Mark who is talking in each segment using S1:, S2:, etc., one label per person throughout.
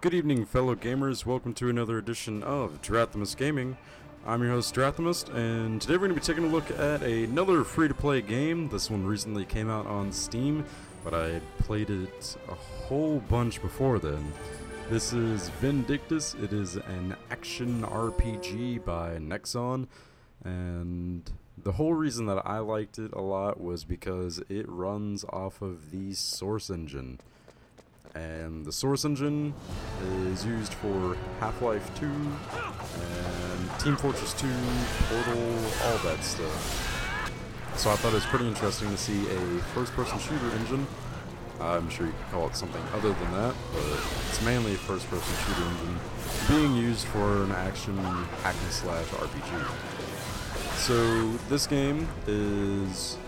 S1: Good evening, fellow gamers. Welcome to another edition of Drathamist Gaming. I'm your host, Drathamist, and today we're going to be taking a look at another free-to-play game. This one recently came out on Steam, but I had played it a whole bunch before then. This is Vindictus. It is an action RPG by Nexon, and the whole reason that I liked it a lot was because it runs off of the Source Engine. And the Source Engine is used for Half-Life 2 and Team Fortress 2, Portal, all that stuff. So I thought it was pretty interesting to see a first-person shooter engine. I'm sure you could call it something other than that, but it's mainly a first-person shooter engine being used for an action hack-and-slash RPG. So this game is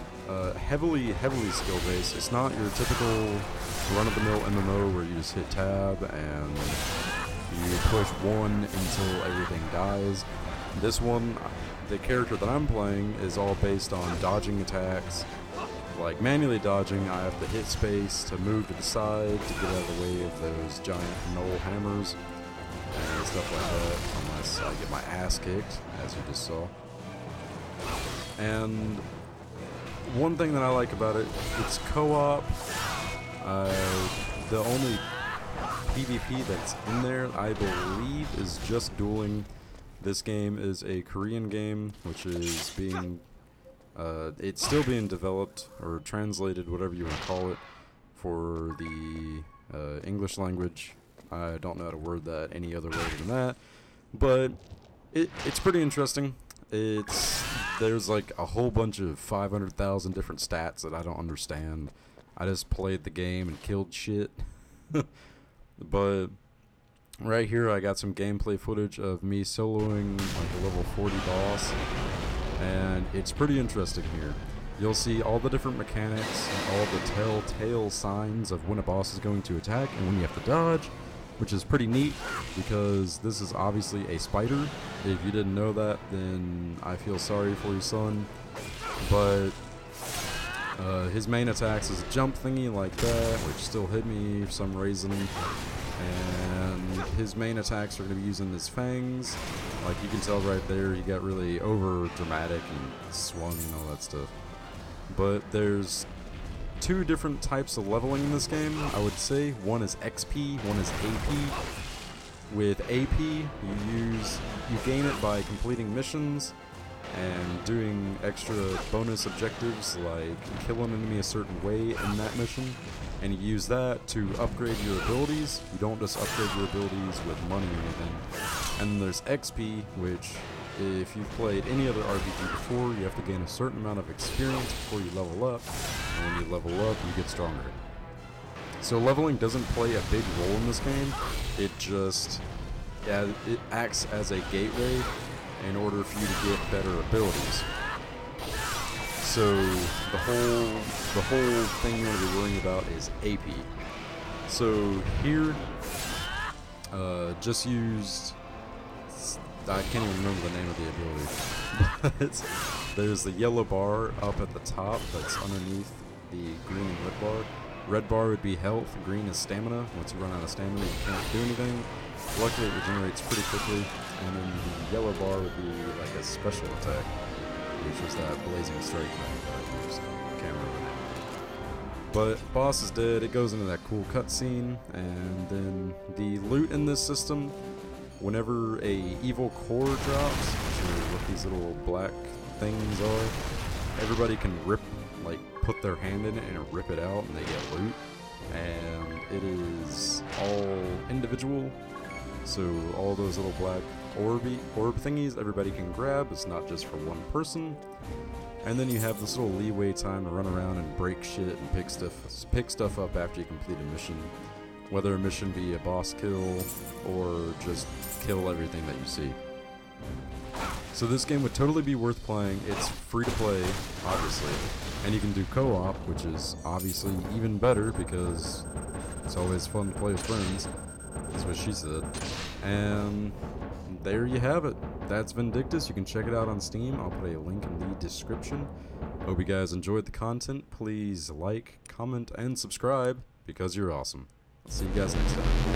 S1: heavily skill-based. It's not your typical run-of-the-mill MMO where you just hit tab and you push 1 until everything dies. This one, the character that I'm playing, is all based on dodging attacks. Like manually dodging, I have to hit space to move to the side to get out of the way of those giant gnoll hammers and stuff like that, unless I get my ass kicked, as you just saw. And one thing that I like about it, it's co-op. The only PvP that's in there, I believe, is just dueling. This game is a Korean game, which is being, it's still being developed, or translated, whatever you want to call it, for the English language. I don't know how to word that any other way than that, but it's pretty interesting. There's like a whole bunch of 500,000 different stats that I don't understand. I just played the game and killed shit. But right here I got some gameplay footage of me soloing like a level 40 boss, and it's pretty interesting here. You'll see all the different mechanics and all the telltale signs of when a boss is going to attack and when you have to dodge, which is pretty neat because this is obviously a spider. If you didn't know that, then I feel sorry for your son. But his main attacks is a jump thingy like that, which still hit me for some reason. And his main attacks are going to be using his fangs. Like you can tell right there, he got really over dramatic and swung and all that stuff. But there's 2 different types of leveling in this game, I would say. One is XP, one is AP. With AP, you gain it by completing missions and doing extra bonus objectives like kill an enemy a certain way in that mission, and you use that to upgrade your abilities. You don't just upgrade your abilities with money or anything. And then there's XP, which if you've played any other RPG before, you have to gain a certain amount of experience before you level up, and when you level up, you get stronger. So leveling doesn't play a big role in this game. It just, it acts as a gateway in order for you to get better abilities. So the whole thing you want to be worrying about is AP. So here, just used, I can't even remember the name of the ability, but there's the yellow bar up at the top that's underneath the green and red bar. Red bar would be health, green is stamina. Once you run out of stamina, you can't do anything. Luckily, it regenerates pretty quickly. And then the yellow bar would be like a special attack, which was that blazing strike thing that I used. Can't remember the name. But boss is dead. It goes into that cool cutscene, and then the loot in this system, whenever a evil core drops, which are what these little black things are, everybody can put their hand in it and rip it out, and they get loot. And it is all individual, so all those little black orb thingies everybody can grab. It's not just for one person. And then you have this little leeway time to run around and break shit and pick stuff up after you complete a mission, whether a mission be a boss kill or just kill everything that you see. So this game would totally be worth playing. It's free to play, obviously, and you can do co-op, which is obviously even better because it's always fun to play with friends. That's what she said. And there you have it. That's Vindictus. You can check it out on Steam. I'll put a link in the description. Hope you guys enjoyed the content. Please like, comment, and subscribe because you're awesome. I'll see you guys next time.